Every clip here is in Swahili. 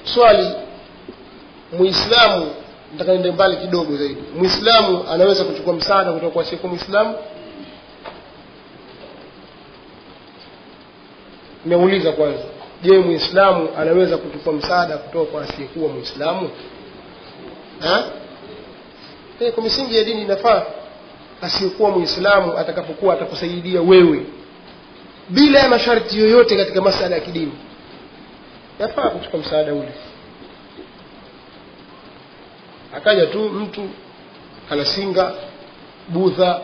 swali, Muislamu, nataka niende mbali kidogo zaidi, Muislamu anaweza kuchukua msaada kutoka kwa asiyekuwa Muislamu? Nimeuliza kwanza, je, Muislamu anaweza kuchukua msaada kutoka kwa asiyekuwa Muislamu? Kwa misingi ya dini inafaa asiyekuwa Muislamu atakapokuwa atakusaidia wewe bila ya masharti yoyote katika masuala ya kidini, yafaa kuchukua msaada ule. Akaja tu mtu Kalasinga, Budha,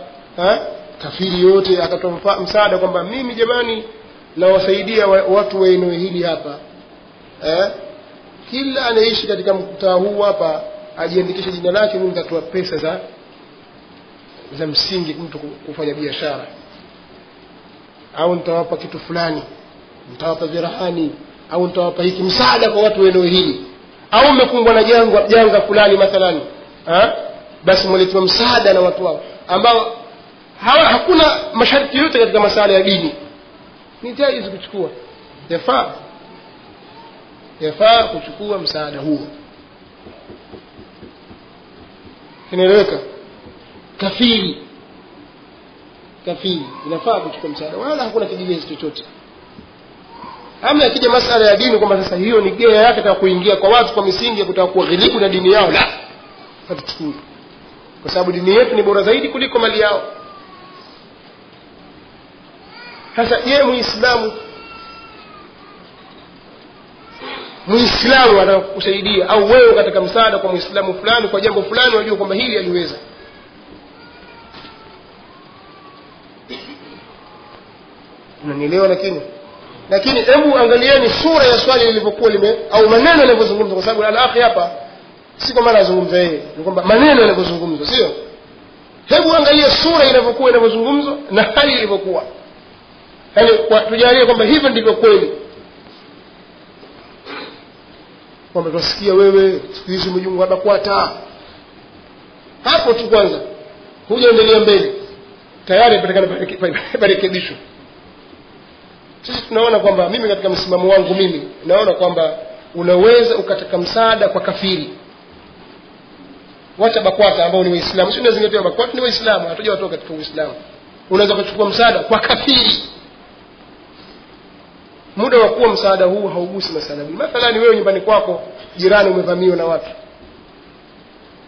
kafiri yote, akatoa msaada kwamba mimi jamani nawasaidia watu wa eneo hili hapa, kila anaishi katika mtaa huu hapa ajiandikishe jina lake, mimi nitatoa pesa za msingi mtu kufanya biashara, au nitawapa kitu fulani, nitawapa virahani, au nitawapa hiki msaada kwa watu wa eneo hili, au mmekumbwa na janga fulani mathalan, basi mletwe msaada na watu wao ambao hakuna masharti yote katika masuala ya dini, ni jaiz kuchukua, yafaa kuchukua msaada huo. Inaeleweka? Kafiri inafaa kuchukua msaada, wala hakuna kigezo chochote. Ama akija masuala ya dini kwamba sasa hiyo ni gea yake ta kuingia kwa watu kwa misingi ya kutaka kughilibu na dini yao, la, hatuchukui, kwa sababu dini yetu ni bora zaidi kuliko mali yao. Sasa je, Muislamu atakusaidia, au wewe katika msaada kwa Muislamu fulani kwa jambo fulani wajua kwamba hili aliweza? Unanielewa? Lakini hebu angalieni sura ya swali lilivyokuwa au maneno yanavyozungumzwa, kwa sababu al-akhi hapa si kama anazungumza yeye, ni kwamba maneno yanavyozungumzwa, sio? Hebu angalia sura inavyozungumzwa na hali ilivyokuwa, yaani tujalie kwamba hivyo ndivyo kweli, kwamba tunasikia wewe siku hizi mjungu anakwata hapo tu, kwanza hujaendelea mbele tayari patikana marekebisho. Sisi tunaona kwamba, mimi katika msimamo wangu mimi naona kwamba unaweza ukataka msaada kwa kafiri, wacha BAKWATA ambao ni Waislamu, sio unazingatia BAKWATA ni Waislamu, hatuja watoka katika Uislamu. Unaweza kuchukua msaada kwa kafiri, muda wa kuwa msaada huu haugusi masuala hii. Mathalan wewe nyumbani kwako jirani umevamiwa na watu,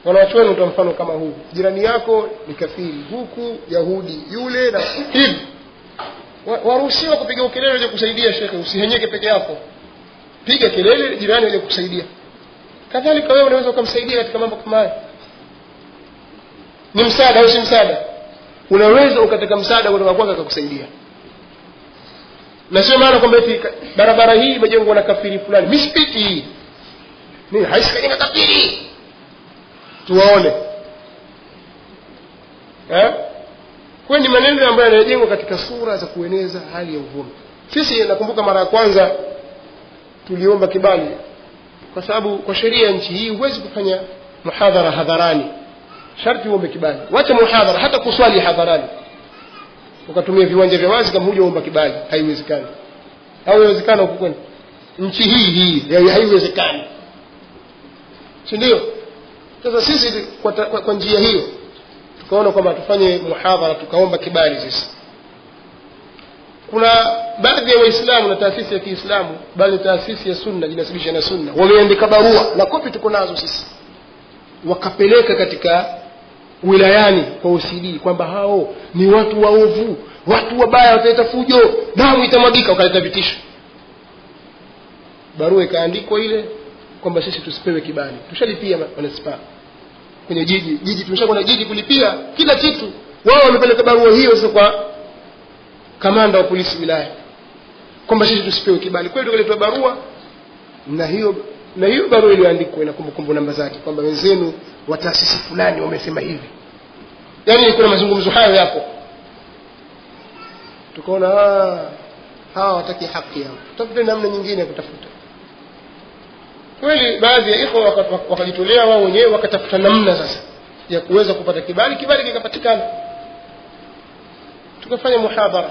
wanawachuoni utoa mfano kama huu, jirani yako ni kafiri, huku Yahudi yule na hivi, waruhusiwa kupiga kelele ili kusaidia. Shekhe, usihenyeke peke yako, piga kelele jirani ili kusaidia. Kadhalika wewe unaweza kumsaidia katika mambo kama haya. Ni msaada au si msaada? Unaweza ukataka msaada kutoka kwake akakusaidia. Na sio maana kwamba eti barabara hii imejengwa na kafiri fulani, mispiti hii ni haisikani kafiri tuwaone, kwa ni maneno ambayo yanajengwa katika sura za kueneza hali ya uvumi. Sisi nakumbuka mara ya kwanza tuliomba kibali, kwa sababu kwa sheria ya nchi hii huwezi kufanya muhadhara hadharani, sharti uombe kibali. Wacha muhadhara, hata kuswali hadharani ukatumia viwanja vya wazi kama hujaomba kibali, haiwezekani. Au inawezekana huko kwenu nchi hii haiwezekani, si ndio? Sasa sisi kwa njia hiyo tukaona kwamba tufanye muhadhara, tukaomba kibali. Sisi kuna baadhi ya Waislamu na taasisi ya Kiislamu, bali taasisi ya Sunna jinasibisha na Sunna, wameandika barua na kopi tuko nazo sisi, wakapeleka katika wilayani kwa OCD kwamba hao ni watu waovu, watu wabaya, wataleta fujo, damu itamwagika, wakaleta vitisho. Barua ikaandikwa ile kwamba sisi tusipewe kibali. Tushalipia manispaa kwenye jiji tumeshakwenda jiji kulipia kila kitu. Wao wamepeleka barua hiyo sasa kwa kamanda wa polisi wilaya kwamba sisi tusipewe kibali. Kweli tukaletwa barua, na hiyo barua iliyoandikwa ina kumbukumbu namba zake kwamba wenzenu wa taasisi fulani wamesema hivi. Yaani kuna mazungumzo hayo yapo. Tukaona hawa wataki haki yao, tutafute namna nyingine ya kutafuta. Kweli baadhi ya ikhwa wakajitolea wao wenyewe wakatafuta namna sasa ya kuweza kupata kibali kikapatikana. Tukafanya muhadhara,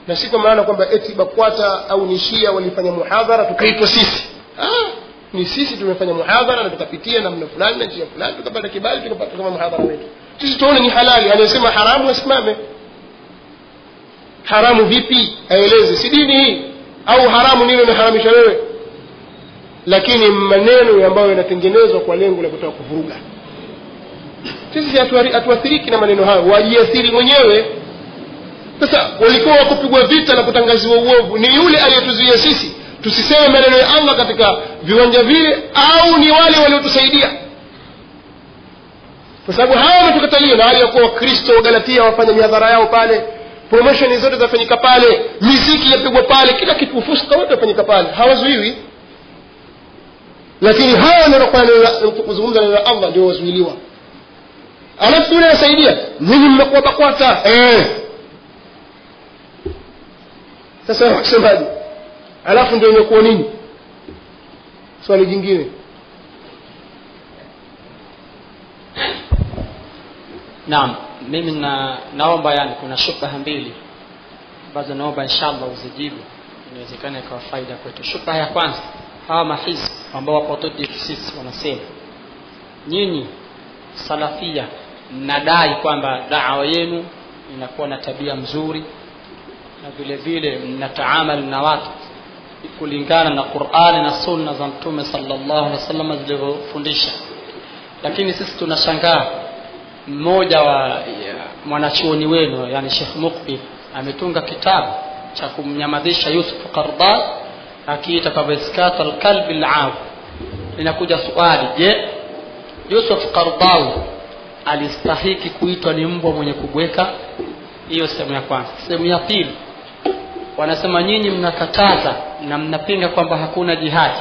na si kwa maana kwamba eti BAKWATA au Nishia walifanya muhadhara tukaitwa sisi. Ni sisi tumefanya muhadhara na tukapitia namna fulani na njia fulani tukapata kibali tukapata kama muhadhara wetu. Sisi tuone ni halali, anasema haramu asimame. Haramu vipi? Aeleze, si dini hii au haramu nilo unaharamisha wewe? Lakini maneno ambayo yanatengenezwa kwa lengo la kutaka kuvuruga. Sisi hatuathiriki na maneno hayo, wajiathiri mwenyewe. Sasa walikuwa wakupigwa vita na kutangaziwa uovu ni yule aliyetuzuia sisi tusiseme maneno ya Allah katika viwanja vile, au ni wale waliotusaidia? Kwa sababu hawa watukatalia na hali ya kuwa Wakristo wa Galatia wafanya mihadhara yao pale, promotion zote zafanyika pale, muziki yapigwa pale, kila kitu, ufuska wote wafanyika pale, hawazuiwi. Lakini hawa ndio kuzungumza na Allah ndio wazuiliwa. Alafu yule anasaidia, nyinyi mmekuwa bakwata. Sasa wasemaje? Alafu ndio imekuwa nini? Swali jingine. Naam, mimi naomba yani kuna shubha mbili ambazo naomba inshallah uzijibu, inawezekana kwa faida kwetu. Shubha ya kwanza, hawa mahizbi ambao wapo dhidi sisi wanasema nyinyi salafia mnadai kwamba da'wa yenu inakuwa na tabia mzuri na vile vile mnataamali na watu kulingana na Qur'ani na Sunna za Mtume sallallahu alaihi wasallam zilizofundisha. Lakini sisi tunashangaa, mmoja wa mwanachuoni wenu yani Sheikh Muqbil ametunga kitabu cha kumnyamadhisha Yusuf Qaradawi akiita kwa iskat al-kalb al-aab. Inakuja swali, je, Yusuf Qaradawi alistahiki kuitwa ni mbwa mwenye kubweka? Hiyo sehemu ya kwanza. Sehemu ya pili, wanasema nyinyi mnakataza na mnapinga kwamba hakuna jihad,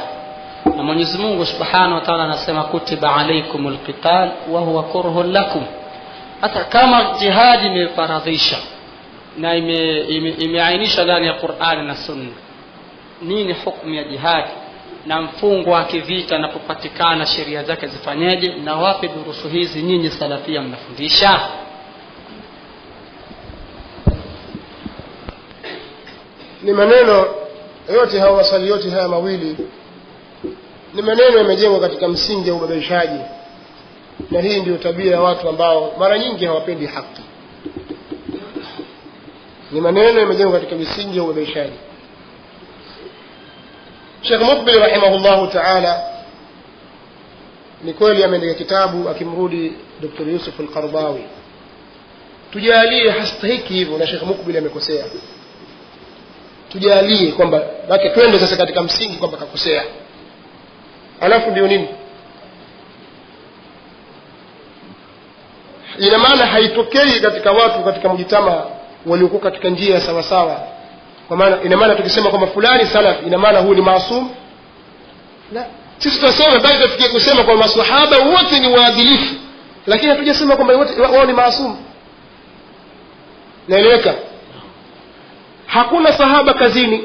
na Mwenyezi Mungu Subhanahu wa Ta'ala anasema kutiba alaykumul qital wa huwa kurhun lakum. Hata kama jihad imefaradhisha na imeainisha ndani ya Qur'ani na Sunna, nini hukumu ya jihad? Na mfungwa wa kivita anapopatikana sheria zake zifanyaje? Na wapi durusu hizi nyinyi salafia mnafundisha? Ni maneno yote hawa maswali yote haya mawili ni maneno yamejengwa katika msingi wa ubabaishaji, na hii ndio tabia ya watu ambao mara nyingi hawapendi haki. Ni maneno yamejengwa katika msingi wa ubabaishaji. Sheikh Muqbil rahimahullahu ta'ala ni kweli ameandika kitabu akimrudi Dr. Yusuf al-Qaradawi. Tujalie hastahiki hivyo na Sheikh Muqbil amekosea. Tujalie kwamba baki twende sasa katika msingi kwamba kakosea. Alafu ndio nini? Ina maana haitokei katika watu katika mjitama waliokuwa katika njia sawa sawa. Kwa maana ina maana tukisema kwamba fulani salaf ina maana huyu ni maasum? La. Sisi tunasema bali tufikie kusema kwamba maswahaba wote ni waadilifu, lakini hatujasema kwamba wote wao ni maasum. Naeleweka? Hakuna sahaba kazini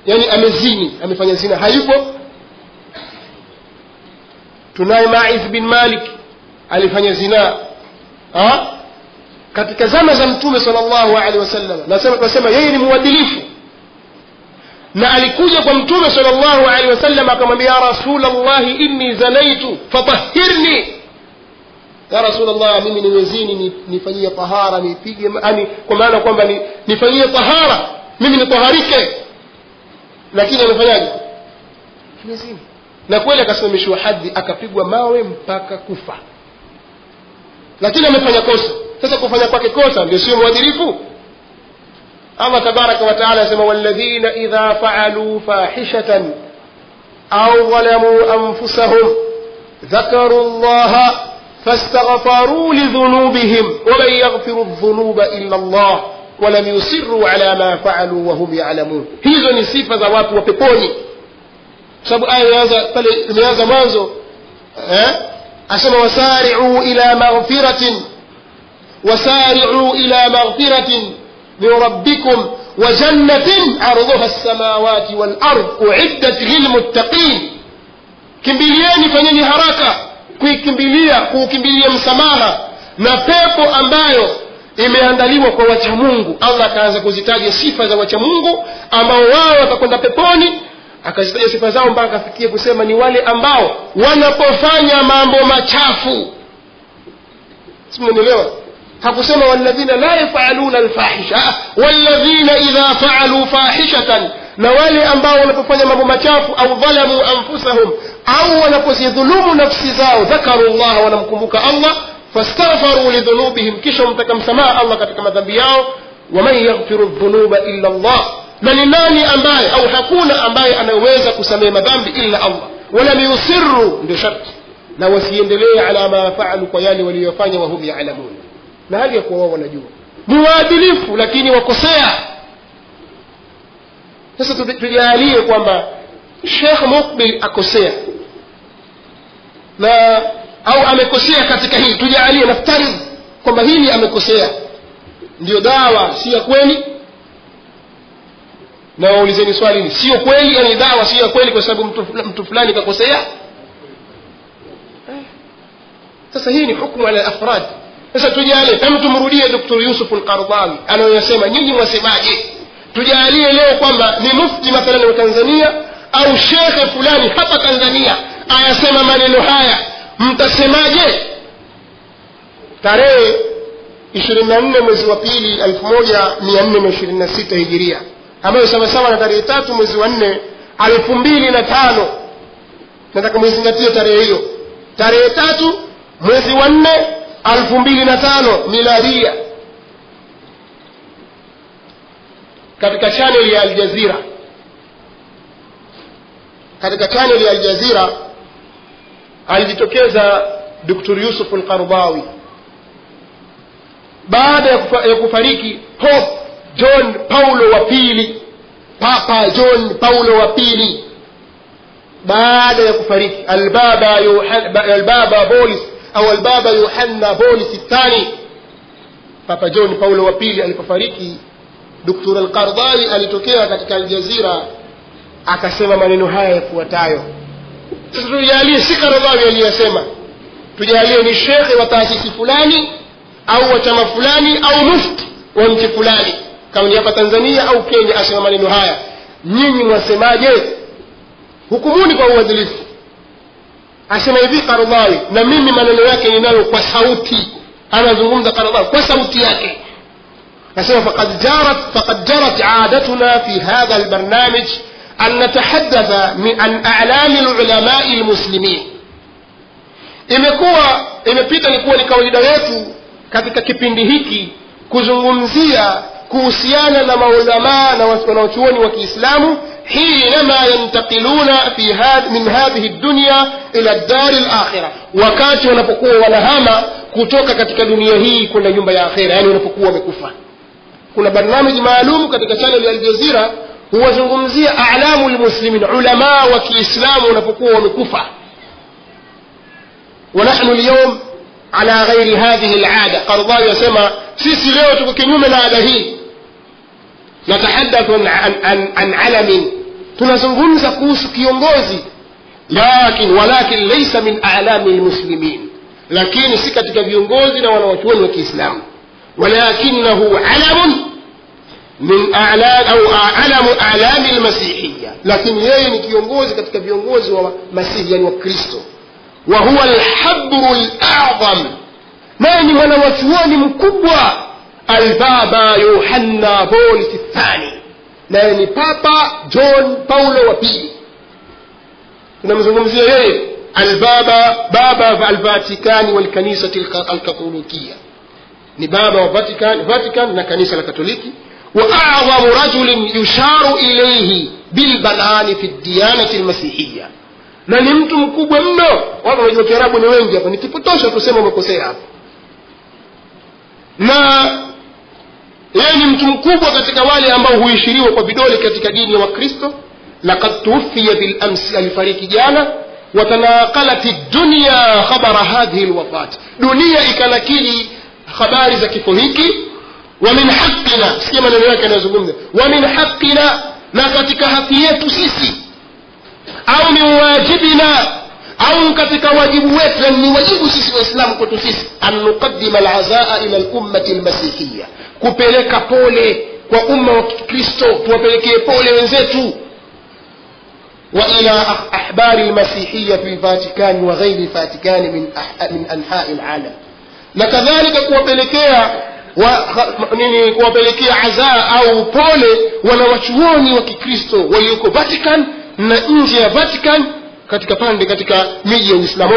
yani amezini, amefanya zina, hayupo. Tunaye Ma'iz bin Malik alifanya zina katika zama za Mtume sallallahu alaihi wasallam. Nasema yeye ni muadilifu, na alikuja kwa Mtume sallallahu alaihi wasallam akamwambia, ya Rasulullah inni zanaitu fatahhirni. Ya Rasulullah, mimi nimezini, nifanyie tahara, nipige yani kwa maana kwamba nifanyie tahara, mimi nitaharike. Lakini amefanyaje? Nimezini. Na kweli akasimamishwa hadhi, akapigwa mawe mpaka kufa. Lakini amefanya kosa. Sasa kufanya kwake kosa ndio sio mwadilifu? Allah tabaraka wa taala asema, walladhina idha fa'alu fahishatan aw zalamu anfusahum dhakaru Allah fastaghfaru lidhunubihim wa man yaghfiru adh-dhunuba illa Allah wa lam yusirru ala ma fa'alu wa hum ya'lamun. Hizo ni sifa za watu wa peponi. Sababu aya inaanza pale, imeanza mwanzo asema wasari'u ila maghfiratin وسارعوا إلى مغفرة من ربكم وجنة عرضها السماوات والأرض أعدت للمتقين. kimbilieni, fanyeni haraka kukimbilia msamaha na pepo ambayo imeandaliwa kwa wacha Mungu. Allah akaanza kuzitaja sifa za wacha Mungu ambao wao watakwenda peponi, akazitaja sifa zao mpaka afikie kusema ni wale ambao wanapofanya mambo machafu. Simuelewa? hakusema walladhina la yaf'aluna alfahisha, walladhina idha fa'alu fahishatan, na wale ambao wanapofanya mambo machafu au dhalamu anfusahum, au wanapozidhulumu nafsi zao, dhakaru Allah, wanamkumbuka Allah, fastaghfaru lidhunubihim, kisha mtakamsamaa Allah katika madhambi yao. waman yaghfiru dhunuba illa Allah, na ni nani ambaye au hakuna ambaye anaweza kusamehe madhambi illa Allah. wala yusirru, ndio sharti, na wasiendelee ala ma fa'alu, kwa yale waliyofanya, wa hum ya'lamun, na hali ya kuwa wao wanajua. Ni waadilifu lakini wakosea. Sasa tujalie kwamba Sheikh Muqbil akosea na au amekosea katika hili, tujalie naftaridh kwamba hili amekosea, ndio dawa si ya kweli. Na waulizeni swali hili, sio kweli, yani dawa si ya kweli kwa sababu mtu fulani kakosea? Sasa hii ni hukumu ala afrad. Sasa tujalie, tumrudie Dr. Yusuf al-Qaradawi anayosema, nyinyi mwasemaje? Tujalie leo kwamba ni mufti mathalan wa Tanzania au shekhe fulani hapa Tanzania ayasema maneno haya, mtasemaje? Tarehe 24 mwezi wa pili 1426 hijiria, ambayo sawa sawa na tarehe 3 mwezi wa 4 2005. Nataka mzingatie tarehe hiyo, tarehe 3 mwezi wa 4 2005 miladia, katika channel ya Al Jazeera. Katika channel ya Al Jazeera alijitokeza Dr. Yusuf al-Qaradawi baada ya kufariki Pope John Paulo wa pili, Papa John Paulo wa pili. Baada ya kufariki Al-Baba Bolis au Al-Baba Yohanna Bolis الثاني, Papa John Paulo wa pili alipofariki, Dr. al-Qaradawi alitokea katika Al Jazeera akasema maneno haya yafuatayo. Sasa tujalie si Qaradawi aliyesema, tujalie ni shekhe wa taasisi fulani au wa chama fulani au mufti wa nchi fulani, kama ni hapa Tanzania au Kenya, asema maneno haya. Nyinyi mwasemaje? Hukumuni kwa uadilifu. Asema hivi Qaradawi, na mimi maneno yake ninayo kwa sauti, anazungumza Qaradawi kwa sauti yake. asema faqad jarat عادتنا في هذا البرنامج أن نتحدث عن أعلام العلماء المسلمين. imepita ni kuwa ni kawaida yetu katika kipindi hiki kuzungumzia kuhusiana na maulama na wanachuoni wa Kiislamu, حينما ينتقلون من هذه الدنيا إلى الدار الآخرة, wakati wanapokuwa wanahama kutoka katika dunia hii kwenda nyumba ya akhera, yani wanapokuwa wamekufa. Kuna barnamiji maalum katika channel ya Al Jazeera huwazungumzia a'lamu almuslimin, ulama wa Kiislamu wanapokuwa wamekufa. ونحن اليوم على غير هذه العادة. Qaradawi yasema sisi leo tuko kinyume na ada hii. Natahadathu an alamin, tunazungumza kuhusu kiongozi, walakin laysa min a'lami almuslimin, lakini si katika viongozi na wanawachuoni wa Kiislamu. walakinahu alamun min a'lam au alamu a'lami almasihiyya, lakini yeye ni kiongozi katika viongozi wa Masihi, yani wa Kristo. wa huwa alhabru al'azam, naye ni mwanachuoni mkubwa, Al-Baba Yohanna Bolis الثاني, naye ni Papa John Paulo wa pili. tunamzungumzia yeye baba wa al-Vatican wal kanisa al-Katolikia, ni baba wa Vatican na kanisa la Katoliki. wa a'zamu rajulin yusharu ilayhi bil banani fi ad-diyanati al-masihiyya, na ni mtu mkubwa mno. Watu wanajua Kiarabu ni wengi hapa, nikipotosha tuseme umekosea hapa. Na yeye ni mtu mkubwa katika wale ambao huishiriwa kwa vidole katika dini ya Wakristo. laqad tuwfiya bil amsi, alifariki jana. watanaqalat ad-dunya khabara hadhihi al-wafat, dunia ikanakili habari za kifo hiki. wa min haqqina, sikia maneno yake anazungumza, wa min haqqina, na katika haki yetu sisi, au min wajibina, au katika wajibu wetu, ni wajibu sisi waislamu kwetu sisi, an nuqaddima al-azaa ila al-ummati al-masihiyya, kupeleka pole kwa umma wa Kristo, tuwapelekee pole wenzetu. وإلى أحبار المسيحية في الفاتيكان وغير الفاتيكان من أنحاء العالم. لكذلك kuwapelekea azaa au pole wanawachuoni wa Kikristo walioko Vatican na nje ya Vatican katika miji ya Uislamu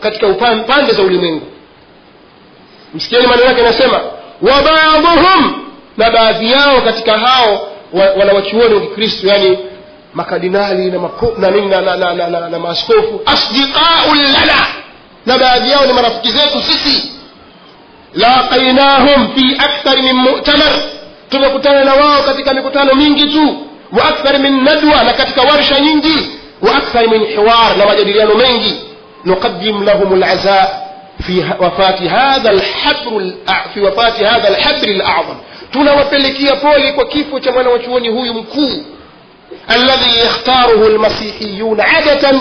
katika pande za ulimwengu. Msikieni maneno yake, anasema wa ba'dhum, na baadhi yao katika hao wanawachuoni wa Kikristo, yani makardinali na maaskofu, asdiqa'ul lana, na baadhi yao ni marafiki zetu sisi. laqainahum fi akthar min mu'tamar, tumekutana na wao katika mikutano mingi tu, wa akthar min nadwa, na katika warsha nyingi, wa akthar min hiwar, na majadiliano mengi. nuqaddim lahum al'azaa fi wafati hadha al-habr al-a'zam, tunawapelekea pole kwa kifo cha mwana wa chuoni huyu mkuu, alladhi yakhtaruhu al-masihiyun 'adatan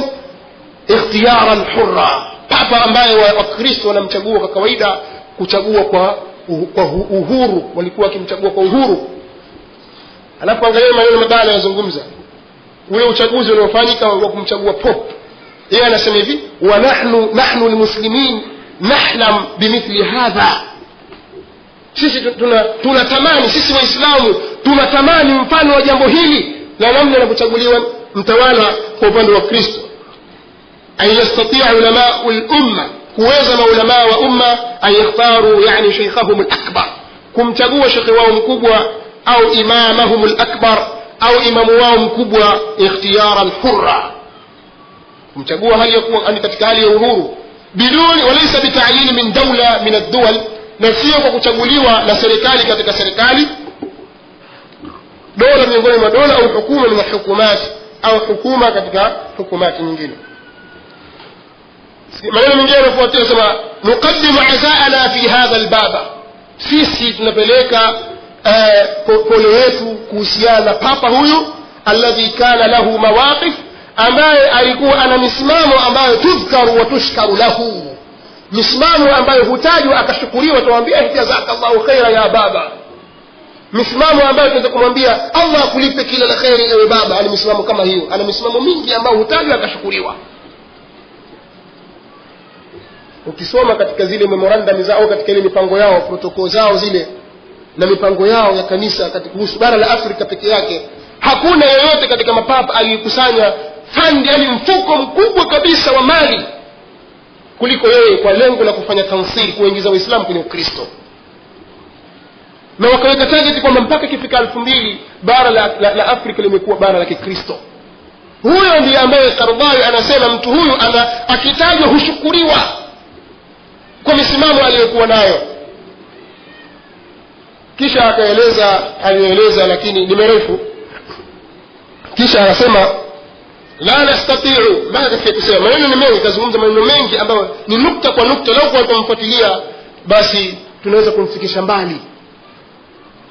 ikhtiyaran hurra, papa ambaye wakristo wanamchagua kwa kawaida kuchagua kwa uhuru, walikuwa wakimchagua kwa uhuru. Alafu angalia maneno mabaya yanazungumza ule uchaguzi uliofanyika wa kumchagua pope. Yeye anasema hivi, wa nahnu almuslimin nahlam bimithli hadha, sisi tunatamani, sisi waislamu tunatamani mfano wa jambo hili la namna anapochaguliwa mtawala kwa upande wa Kristo. an yastati'a ulama'u al-umma, kuweza maulama wa umma, an yakhtaru yani shaykhahum al-akbar, kumchagua shekhi wao mkubwa, au imamahum al-akbar, au imamu wao mkubwa, ikhtiyaran hurra, kumchagua hali ya kuwa katika hali ya uhuru, biduni walaysa bita'yin min dawla min ad-duwal, na sio kwa kuchaguliwa na serikali katika serikali, dola miongoni mwa dola, au hukuma min hukumat, au hukuma katika hukumati nyingine. maneno mengine yanafuatia, nasema nuqaddimu azaana fi hadha albaba, sisi tunapeleka pole yetu kuhusiana na papa huyu, alladhi kana lahu mawaqif, ambaye alikuwa ana misimamo ambayo tudhkaru wa tushkaru lahu, misimamo ambayo hutajwa akashukuriwa, tuambia jazakallahu khaira ya baba, misimamo ambayo tunaweza kumwambia Allah akulipe kila la khairi ewe baba. Ana misimamo kama hiyo, ana misimamo mingi ambayo hutajwa akashukuriwa. Ukisoma katika zile memorandum zao, katika ile mipango yao, protokoli zao zile na mipango yao ya kanisa katika kuhusu bara la Afrika peke yake, hakuna yeyote katika mapapa aliyekusanya fund, yani mfuko mkubwa kabisa wa mali kuliko yeye, kwa lengo la kufanya tansiri, kuingiza Uislamu kwenye Ukristo. Na wakaweka target kwamba mpaka kifika 2000 bara la Afrika limekuwa bara la Kikristo. Huyo ndiye ambaye Karubai anasema mtu huyu akitajwa hushukuriwa kwa misimamo aliyokuwa nayo. Kisha alieleza lakini ni mrefu. Kisha anasema la nastati'u, baada ya kusema maneno ni mengi, kazungumza maneno mengi ambayo ni nukta kwa nukta, lau kwa kumfuatilia basi tunaweza kumfikisha mbali.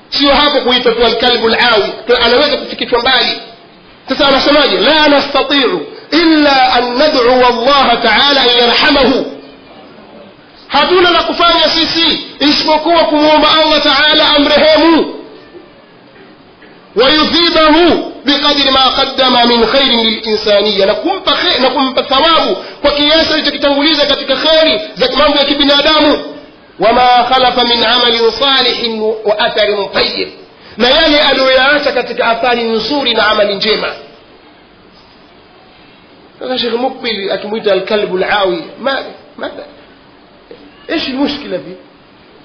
Sio hapo kuitwa tu al-kalbu al-awi, anaweza kufikishwa mbali. Sasa anasemaje? la nastati'u illa an nad'u Allah ta'ala an yarhamahu, hatuna la kufanya sisi isipokuwa kumuomba Allah ta'ala amrehemu, wa yuthibahu biqadri ma qaddama min khairin lil-insaniyya, na kumpa thawabu kwa kiasi alichokitanguliza katika khairi za mambo ya kibinadamu, wama khalafa min amalin salihin wa atharin tayyib, na yale aliyoyaacha katika athari nzuri na amali njema. Sasa Sheikh Mukbil akimuita al-kalbu al-awi, mada ايش المشكله دي؟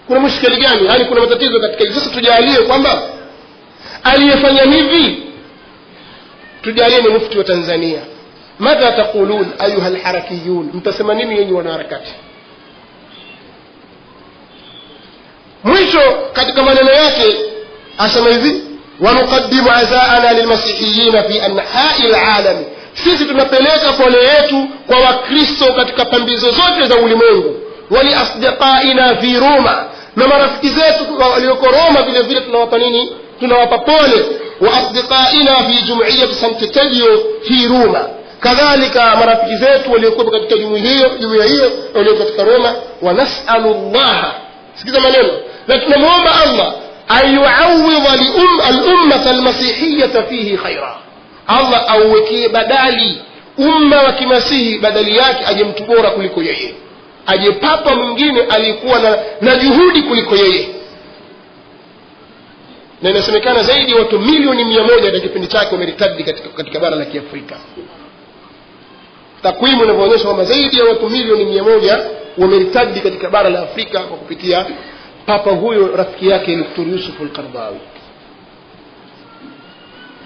kuna mushkili gani? Yani kuna matatizo katika hili. Sasa tujalie kwamba aliyefanya hivi, tujalie ni mufti wa Tanzania. madha taqulun ayuha alharakiyun, mtasema nini nyinyi wanaharakati? Mwisho katika maneno yake asema hivi, wa nuqaddimu azaana lilmasihiyyin fi anha'i alalam, sisi tunapeleka pole yetu kwa wakristo katika pambizo zote za ulimwengu, wali asdiqaina fi Roma, na marafiki zetu walioko Roma vile vile tunawapa nini? Tunawapa pole. wa asdiqaina fi jumuiyyati Sant'Egidio fi Roma, kadhalika marafiki zetu walioko katika jumuiya hiyo walioko katika Roma. wa nas'alu Allah, sikiza maneno, na tunamuomba Allah ayu'awwidha al-ummata al-masihiyyata fihi khaira, Allah auwekee badali umma wa kimasihi, badali yake aje mtu bora kuliko yeye, aje papa mwingine alikuwa na juhudi kuliko yeye. Na inasemekana zaidi ya watu milioni 100 katika kipindi chake wameritadi katika bara la Kiafrika. Takwimu inaonyesha kwamba zaidi ya watu milioni 100 wameritadi katika bara la Afrika kwa kupitia papa huyo rafiki yake Dr. Yusuf al-Qaradawi.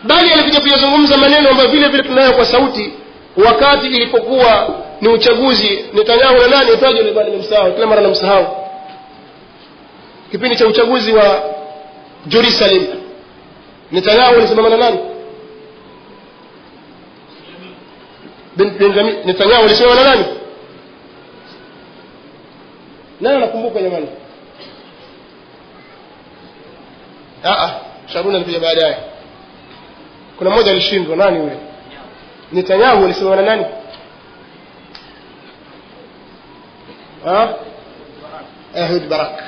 Bali alikuja kuyazungumza maneno ambayo vile vile tunayo kwa sauti wakati ilipokuwa ni uchaguzi. Netanyahu na nani etaje ile bali nimsahau, kila mara namsahau, kipindi cha uchaguzi wa Jerusalem, Netanyahu alisimama na nani? Benjamin Netanyahu alisimama na nani? Nani nakumbuka jamani? Sharuna alikuja baadaye. Kuna mmoja alishindwa, nani yule? Netanyahu alisimama na nani? Ehud Barak.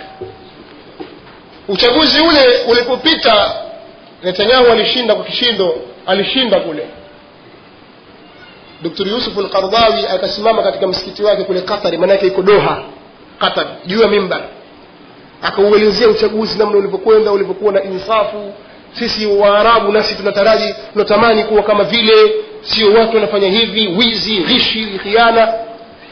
Uchaguzi ule ulipopita, Netanyahu alishinda kwa kishindo, alishinda kule. Dr. Yusuf al-Qaradawi akasimama katika msikiti wake kule Qatar, maana yake iko Doha, Qatar, juu ya mimbar. Akauelezea uchaguzi namna ulivyokwenda, ulivyokuwa na insafu. Sisi Waarabu nasi tunatamani kuwa kama vile, sio watu wanafanya hivi, wizi, ghishi, khiana.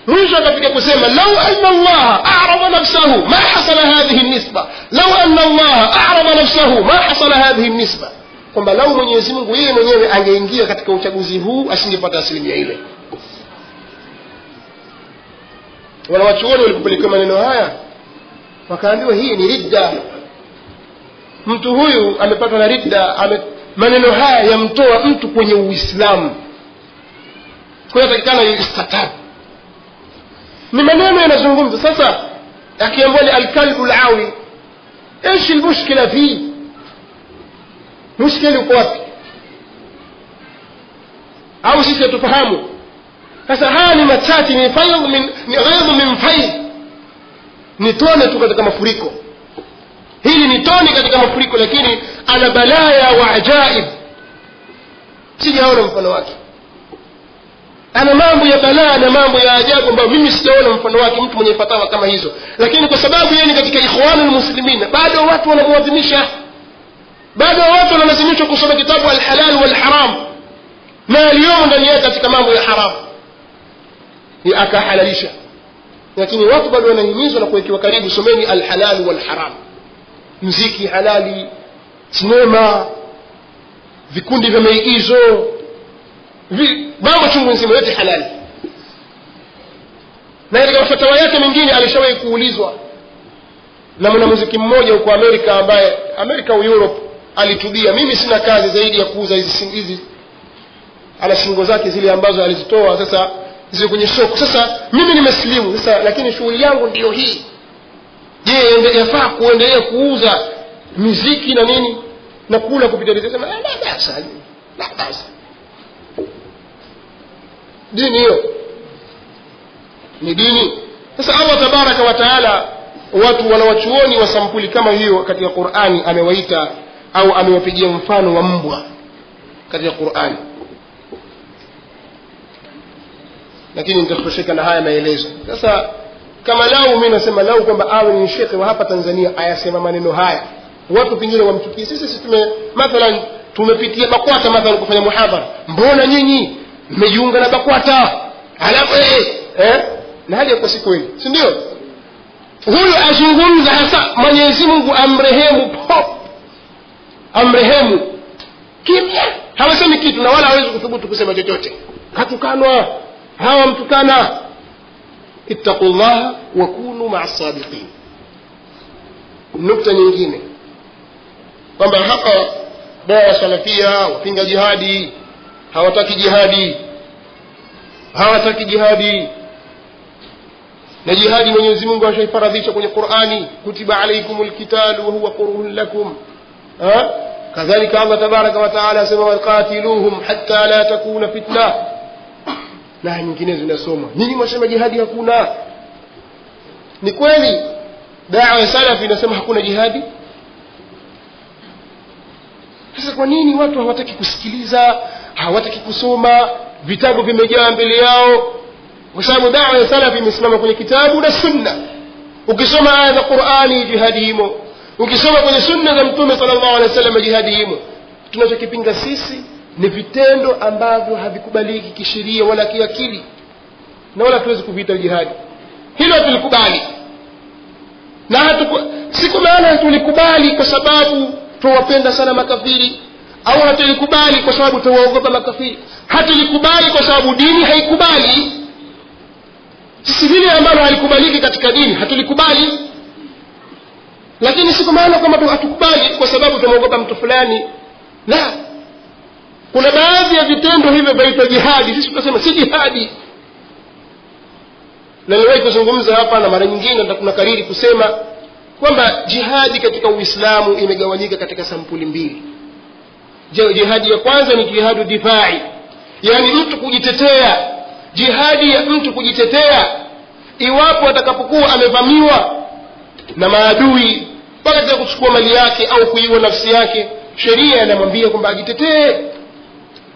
mwisho akafika kusema law anna Allah a'rada nafsahu ma hasala hadhihi an-nisba, law anna Allah a'rada nafsahu ma hasala hadhihi an-nisba, kwamba lau Mwenyezi Mungu yeye mwenyewe angeingia katika uchaguzi huu asingepata asilimia ile. Wanawachuoni walipopeleka maneno haya wakaambiwa hii ni ridda, mtu huyu amepatwa na ridda, maneno haya yamtoa mtu kwenye Uislamu, kwa hiyo takikana yustatab. Ni maneno yanazungumza sasa. Akiambiwa ni al-kalbu al-awi, ايش المشكله فيه؟ mushkili uko wapi? au sisi tufahamu sasa haya ni machache, ni faidh ni ghaidh min faidh, ni tone tu katika mafuriko. Hili ni tone katika mafuriko, lakini ana balaya wa ajaib, sijaona mfano wake. Ana mambo ya balaa na mambo ya ajabu ambayo mimi sijaona mfano wake, mtu mwenye fatawa kama hizo. Lakini kwa sababu yeye ni katika ikhwanul muslimin, bado watu wanamuadhimisha, bado watu wanalazimishwa kusoma kitabu al-halal wal-haram, na aliyomo ndani yake katika mambo ya haramu ni akahalalisha. Lakini watu bado wanahimizwa na kuwekewa karibu, someni al-halal wal-haram, muziki halali, sinema, vikundi vya maigizo, mambo chungu nzima yote halali. Na katika fatawa yake mingine alishawahi kuulizwa na mwanamuziki mmoja huko Amerika, ambaye Amerika au Europe, alitubia, mimi sina kazi zaidi ya kuuza hizi ala shingo zake zile ambazo alizitoa sasa zile kwenye soko. Sasa mimi nimeslimu sasa, lakini shughuli yangu ndio hii. Je, yafaa kuendelea kuuza muziki na nini na kula kupitia hizo? Sema la basi, dini hiyo ni dini. Sasa Allah tabaraka wa taala, watu wanawachuoni wa sampuli kama hiyo katika Qur'ani amewaita au amewapigia mfano wa mbwa katika Qur'ani. Lakini nitakushika na haya maelezo. Sasa kama lau mimi nasema lau kwamba awe ni shekhi wa hapa Tanzania ayasema maneno haya, watu pengine wamchukie. Sisi mathalan tumepitia BAKWATA mathalan kufanya muhadhara, mbona nyinyi mmejiunga na BAKWATA? Alafu na hali kwa siku hili, si ndio? Huyu azungumza hasa Mwenyezi Mungu amrehemu, amrehemu, kimya, hawasemi kitu na wala hawezi kuthubutu kusema chochote. Katukanwa, hawa mtukana. Ittaqullaha wa kunu ma'as sadiqin. Nukta nyingine kwamba hapa dawa salafia wapinga jihadi, hawataki jihadi. Na jihadi Mwenyezi Mungu ashaifaradhisha kwenye Qur'ani, kutiba alaykumul qitalu wa huwa kurhun lakum. Kadhalika Allah tabaraka wa taala asema waqatiluhum hatta la takuna fitna. Na nyingine zinasoma nyinyi mwasema jihadi hakuna. Ni kweli dawa ya salafi inasema hakuna jihadi. Sasa kwa nini watu hawataki kusikiliza, hawataki kusoma, vitabu vimejaa mbele yao, kwa sababu da'wa ya salafi imesimama kwenye kitabu na sunna. Ukisoma aya za Qur'ani jihadi himo, ukisoma kwenye sunna za Mtume sallallahu alaihi wasallam jihadi himo. Tunachokipinga sisi ni vitendo ambavyo havikubaliki kisheria wala kiakili, na wala tuwezi kuviita jihadi. Hilo tulikubali, na siku maana hatulikubali kwa sababu tuwapenda sana makafiri, au hatulikubali kwa sababu tuwaogopa makafiri. Hatulikubali kwa sababu dini haikubali. Sisi vile ambalo halikubaliki katika dini hatulikubali, lakini siku maana kama hatukubali kwa sababu tunaogopa mtu fulani. La, kuna baadhi ya vitendo hivyo vinaitwa jihadi, sisi tunasema si jihadi. Na niwahi kuzungumza hapa na mara nyingine na tunakariri kusema kwamba jihadi katika Uislamu imegawanyika katika sampuli mbili. Jihadi ya kwanza ni jihadu difai, yani mtu kujitetea. Jihadi ya mtu kujitetea iwapo atakapokuwa amevamiwa na maadui mpaka ya kuchukua mali yake au kuiua nafsi yake, sheria inamwambia kwamba ajitetee.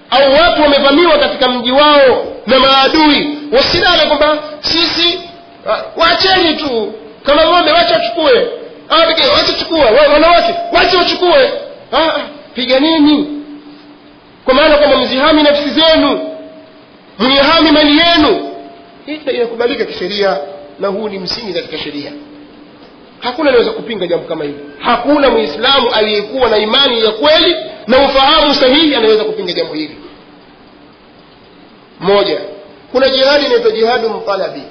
Au watu wamevamiwa katika mji wao na maadui, wasilale kwamba sisi waacheni tu kama ng'ombe, wacha wachukue, wacha chukua wanawake, wacha wachukue. Piganeni, kwa maana kwamba mzihami nafsi zenu, mnihami mali yenu. Hii inakubalika kisheria, na huu ni msingi katika sheria. Hakuna anaweza kupinga jambo kama hili. Hakuna Muislamu aliyekuwa na imani ya kweli na ufahamu sahihi anaweza kupinga jambo hili. Moja, kuna jihadi inaitwa jihadu mtalabi.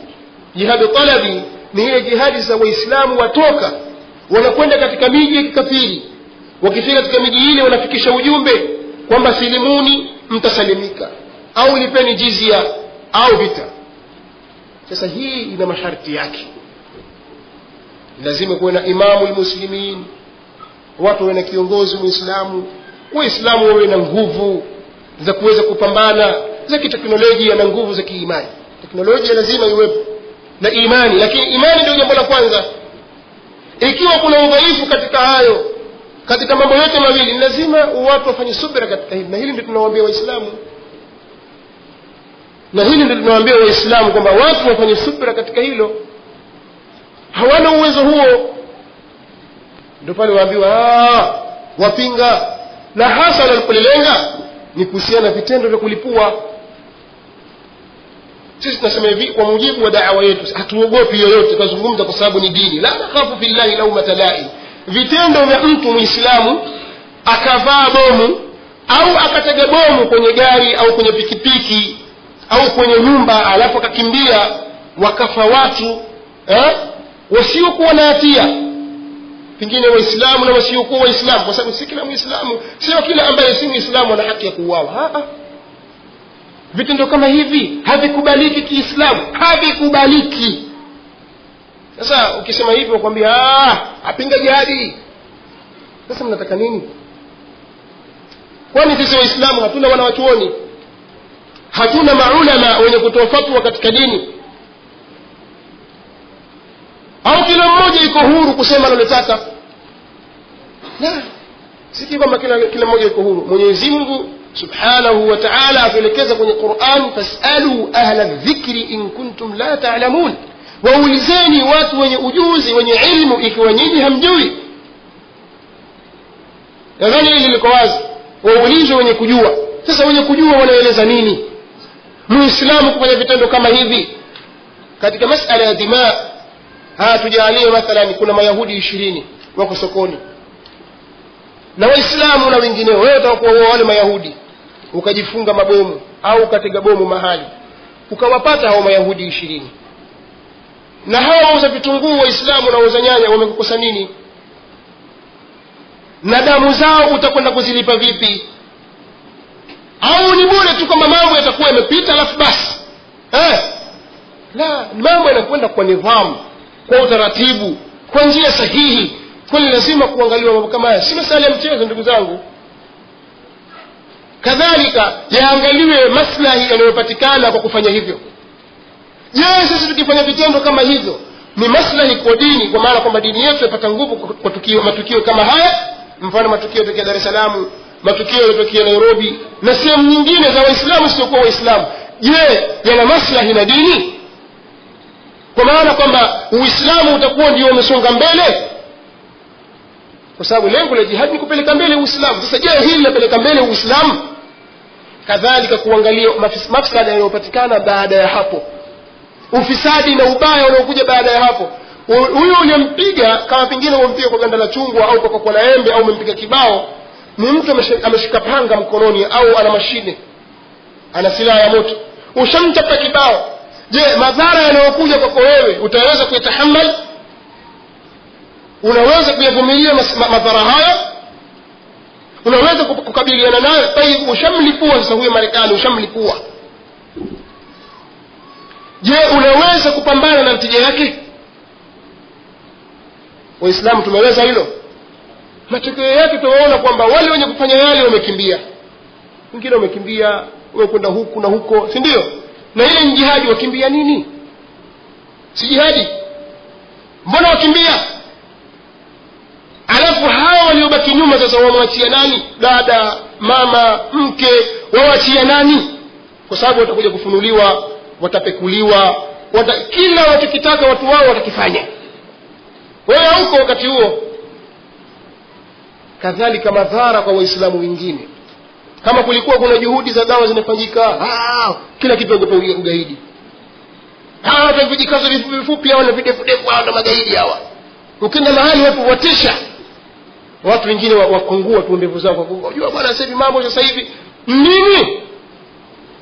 Jihadu talabi ni ile jihadi za Waislamu watoka wanakwenda katika miji ya kikafiri. Wakifika katika miji ile wanafikisha ujumbe kwamba silimuni mtasalimika, au lipeni jizya au vita. Sasa hii ina masharti yake. Lazima kuwe na imamu almuslimin, watu wawe na kiongozi Muislamu, Waislamu wawe na nguvu za kuweza kupambana, za kiteknolojia na nguvu za kiimani. Teknolojia lazima iwepo na imani, lakini imani ndio jambo la kwanza. Ikiwa kuna udhaifu katika hayo, katika mambo yote mawili, lazima watu wafanye subira katika hili. Na hili ndio tunawaambia Waislamu, kwamba watu wafanye subira katika hilo. Hawana uwezo huo, ndio pale waambiwa wapinga. Na hasa walipolenga ni kuhusiana na vitendo vya kulipua. Sisi tunasema hivi, kwa mujibu wa da'wa yetu, hatuogopi yoyote, tunazungumza kwa sababu ni dini. La nakhafu billahi lawmata la'i. Vitendo vya mtu Muislamu akavaa bomu au akatega bomu kwenye gari au kwenye pikipiki au kwenye nyumba, alafu akakimbia wakafa watu wasiokuwa na hatia, pengine Waislamu na wasiokuwa Waislamu, kwa sababu si kila Muislamu, sio kila ambaye si Muislamu ana haki ya kuuawa. Vitendo kama hivi havikubaliki Kiislamu, havikubaliki. Sasa ukisema hivyo wakwambia apinga jihadi. Sasa mnataka nini? Kwani sisi Waislamu hatuna wanawachuoni? Hatuna maulama wenye kutoa fatwa katika dini? Au kila mmoja iko huru kusema analotaka? La, si kwamba kila mmoja iko huru. Mwenyezi Mungu subhanahu wa ta'ala aelekeza kwenye Qur'an, fasalu ahla dhikri in kuntum la ta'lamun, waulizeni watu wenye ujuzi, wenye ilmu, ikiwa nyinyi hamjui. Nadhani hili liko wazi, waulizwe wenye kujua. Sasa wenye kujua wanaeleza nini? Muislamu kufanya vitendo kama hivi katika masala ya dima. Tujalie mathalan kuna Mayahudi 20 wako sokoni na Waislamu na wengineo. Wewe utakuwa wale Mayahudi ukajifunga mabomu au ukatega bomu mahali, ukawapata hao Mayahudi 20, na hao wauza vitunguu Waislamu na wauza nyanya wamekukosa nini? Na damu zao utakwenda kuzilipa vipi? Au ni bure tu kama mambo yatakuwa yamepita alafu basi? La, mambo yanakwenda kwa nidhamu, kwa utaratibu, kwa njia sahihi. Kwa lazima kuangaliwa mambo kama haya, si masala ya mchezo ndugu zangu. Kadhalika yaangaliwe maslahi yanayopatikana kwa kufanya hivyo. Je, sisi tukifanya vitendo kama hivyo ni maslahi kwa dini, kwa maana kwamba dini yetu yapata nguvu kwa matukio kama haya? Mfano matukio ya Dar es Salaam, matukio yaliyotokea Nairobi na sehemu nyingine za Waislamu sio kwa Waislamu, je, yana maslahi na dini? Kwa maana kwamba Uislamu utakuwa ndio umesonga mbele, kwa sababu lengo la jihad ni kupeleka mbele Uislamu. Sasa je, hili linapeleka mbele Uislamu? Kadhalika kuangalia mafsada yanayopatikana baada ya hapo, ufisadi na ubaya unaokuja baada ya hapo. Huyo unampiga, kama pengine umempiga kwa ganda la chungwa au kwa la embe au umempiga kibao, ni mtu ameshika panga mkononi au ana mashine, ana silaha ya moto, ushamchapa kibao. Je, madhara yanayokuja kwako wewe utaweza kuyatahammali? Unaweza kuyavumilia madhara haya? Unaweza kukabiliana nayo? Tayeb, ushamlipua sasa huyo Marekani, ushamlipua. Je, unaweza kupambana na natija yake? Waislamu tumeweza hilo? Matokeo yake tunaona kwamba wale wenye kufanya yale wamekimbia, wengine wamekimbia wamekwenda huku na huko, si ndio? Na ile jihadi wakimbia nini? Si jihadi? Mbona wakimbia? Alafu hawa waliobaki nyuma sasa wamwachia nani? Dada, mama, mke, wawachia nani? Kwa sababu watakuja kufunuliwa, watapekuliwa, kila wanachokitaka watu wao watakifanya. Wewe huko wakati huo. Kadhalika madhara kwa Waislamu wengine, kama kulikuwa kuna juhudi za dawa zinafanyika, kila kitu ogopa ugaidi. Hata vijikazo vifupi hao na videfu hao na magaidi hawa. Ukienda mahali watu watisha, watu wengine wakungua tu ndevu zao kwa unajua bwana sasa hivi mambo sasa hivi nini?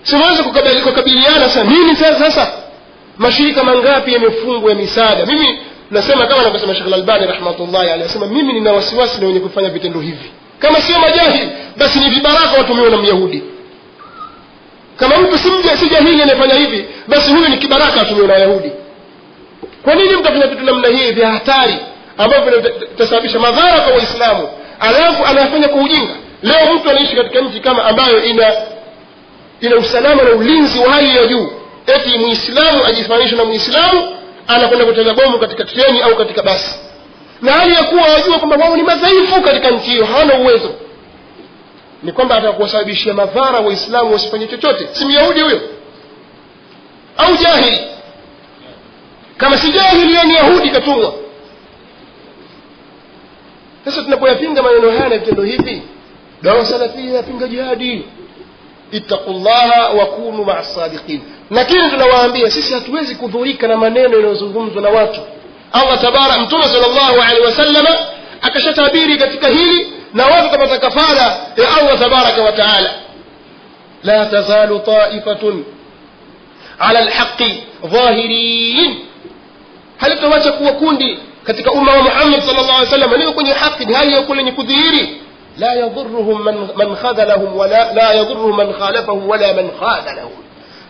Siwezi kukabiliana sasa nini sasa? Mashirika mangapi yamefungwa ya misaada? Mimi nasema kama anavyosema Sheikh Al-Albani rahmatullahi alayhi, anasema mimi nina wasiwasi na wenye kufanya vitendo hivi. Kama sio majahili basi ni vibaraka watumiwa na Myahudi. Kama mtu si jahili anafanya hivi, basi huyo ni kibaraka atumiwa na Wayahudi. Kwa nini mtafanya vitu namna hii vya hatari ambavyo vitasababisha madhara kwa Waislamu, alafu anafanya kwa ujinga? Leo mtu anaishi katika nchi kama ambayo ina usalama na ulinzi wa hali ya juu, eti Muislamu ajifanisha na Muislamu anakwenda kutega bomu katika treni au katika basi, na hali ya kuwa wajua kwamba wao ni madhaifu katika nchi hiyo, hawana uwezo. Ni kwamba atakuwasababishia madhara Waislamu wasifanye chochote. Si Myahudi huyo au jahili? Kama si jahili ni Yahudi katumwa. Sasa tunapoyapinga maneno haya na vitendo hivi, dawa salafia yapinga jihadi, ittaqullaha wa kunu ma'as sadiqin. Lakini tunawaambia sisi hatuwezi kudhurika na maneno yanayozungumzwa na watu. Allah tabara, Mtume sallallahu alaihi wasallam akashatabiri katika hili, na watu kapata kafara ya Allah tabaraka wa taala, la tazalu ta'ifatun ala alhaqqi dhahirin, halitawacha kuwa kundi katika umma wa Muhammad sallallahu alaihi wasallam ni kwenye haki, hali ya kule ni kudhihiri. la yadhurruhum man khadhalahum wala la yadhurruhum man khalafahum wala man khadhalahum,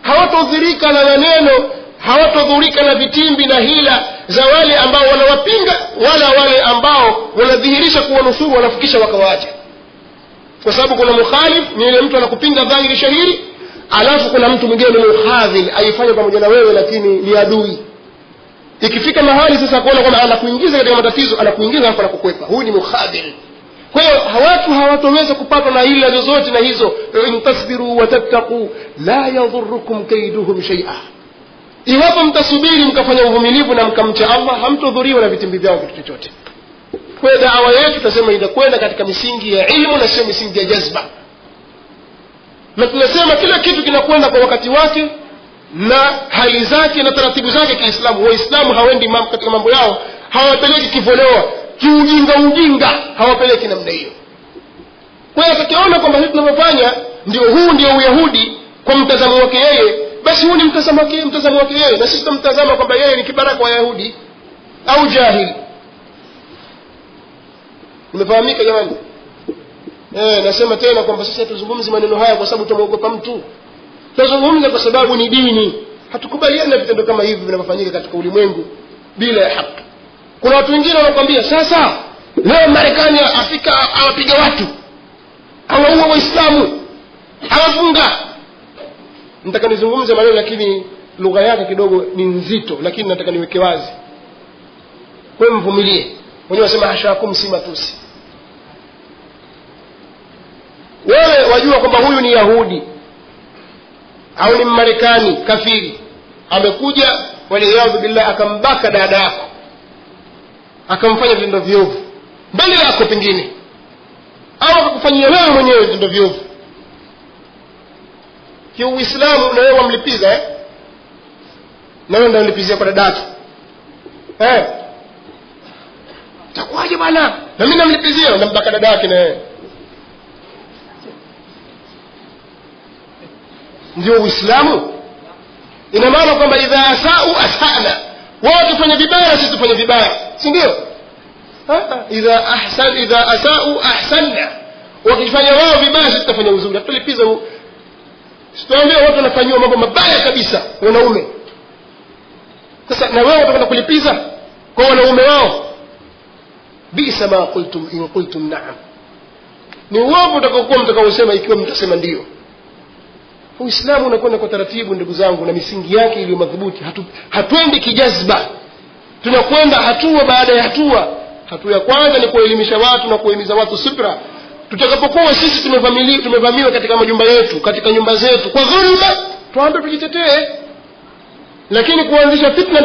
hawatodhurika na maneno, hawatodhurika na vitimbi na hila za wale ambao wanawapinga, wala wale ambao wanadhihirisha kuwanusuru wanafikisha wakawaacha. Kwa sababu kuna mukhalif, ni yule mtu anakupinga dhahiri shahiri, alafu kuna mtu mwingine ni mukhadhil, aifanye pamoja na wewe lakini ni adui. Ikifika mahali sasa kuona kwamba anakuingiza katika matatizo, anakuingiza hapo na kukwepa, huyu ni mukhadhil. Kwa hiyo watu hawatoweza kupata na ila zozote na hizo. In tasbiru wa tattaqu la yadhurrukum kaiduhum shay'a, iwapo mtasubiri mkafanya uvumilivu na mkamcha Allah, hamtodhuriwa na vitimbi vyao kitu chochote. Kwa hiyo dawa yetu tutasema inakwenda katika misingi ya ilmu na sio misingi ya jazba, na tunasema kila kitu kinakwenda kwa wakati wake na hali zake na taratibu zake Kiislamu. Waislamu hawendi katika mambo yao, hawapeleki kivolewa kiujinga, hawapeleki namna hiyo. Kwa hiyo atakiona kwamba hivi tunavyofanya ndio Uyahudi kwa mtazamo wake yeye, basi huu ni mtazamo wake yeye, na sisi tunamtazama kwamba yeye ni kibaraka wa Yahudi au jahili. Umefahamika jamani? Nasema tena kwamba sisi hatuzungumzi maneno haya kwa sababu tumeogopa mtu. Tunazungumza kwa sababu ni dini. Hatukubaliani na vitendo kama hivi vinavyofanyika katika ulimwengu bila ya haki. Kuna watu wengine wanakuambia sasa leo Marekani Afrika awapiga watu, awaua Waislamu, awafunga. Nataka nizungumze maneno lakini lugha yake kidogo ni nzito, lakini nataka niweke wazi. Kwa mvumilie. Wenyewe wasema hashakum si matusi. wewe wajua kwamba huyu ni Yahudi au ni Mmarekani kafiri, amekuja waliyadhu billah akambaka dada yako, akamfanya vitendo viovu mbele yako pengine, au akakufanyia wewe mwenyewe vitendo viovu, Uislamu na wewe wamlipiza na wewe ndio unalipizia kwa dadake takuaje bwana, na mimi namlipizia, nambaka dadake na wewe. Ndio Uislamu. Ina maana kwamba idha asau asana, wao tufanye vibaya sisi tufanye vibaya, si ndio? Idha asau ahsanna, wakifanya wao vibaya sisi tutafanya uzuri, tutalipiza. Sitaambia watu wanafanywa mambo mabaya kabisa wanaume, sasa na wewe utakwenda kulipiza kwa wanaume wao? Bisa ma qultum in qultum na'am, ni uovu utakaokuwa mtakaosema ikiwa mtasema ndio. Uislamu unakwenda kwa taratibu ndugu zangu, na misingi yake iliyo madhubuti. Hatuendi kijazba, tunakwenda hatua baada ya hatua. Hatua ya kwanza ni kuelimisha watu na kuhimiza watu subra. Tutakapokuwa sisi tumevamiwa katika majumba yetu, katika nyumba zetu kwa dhulma, tuambe tujitetee, lakini kuanzisha fitna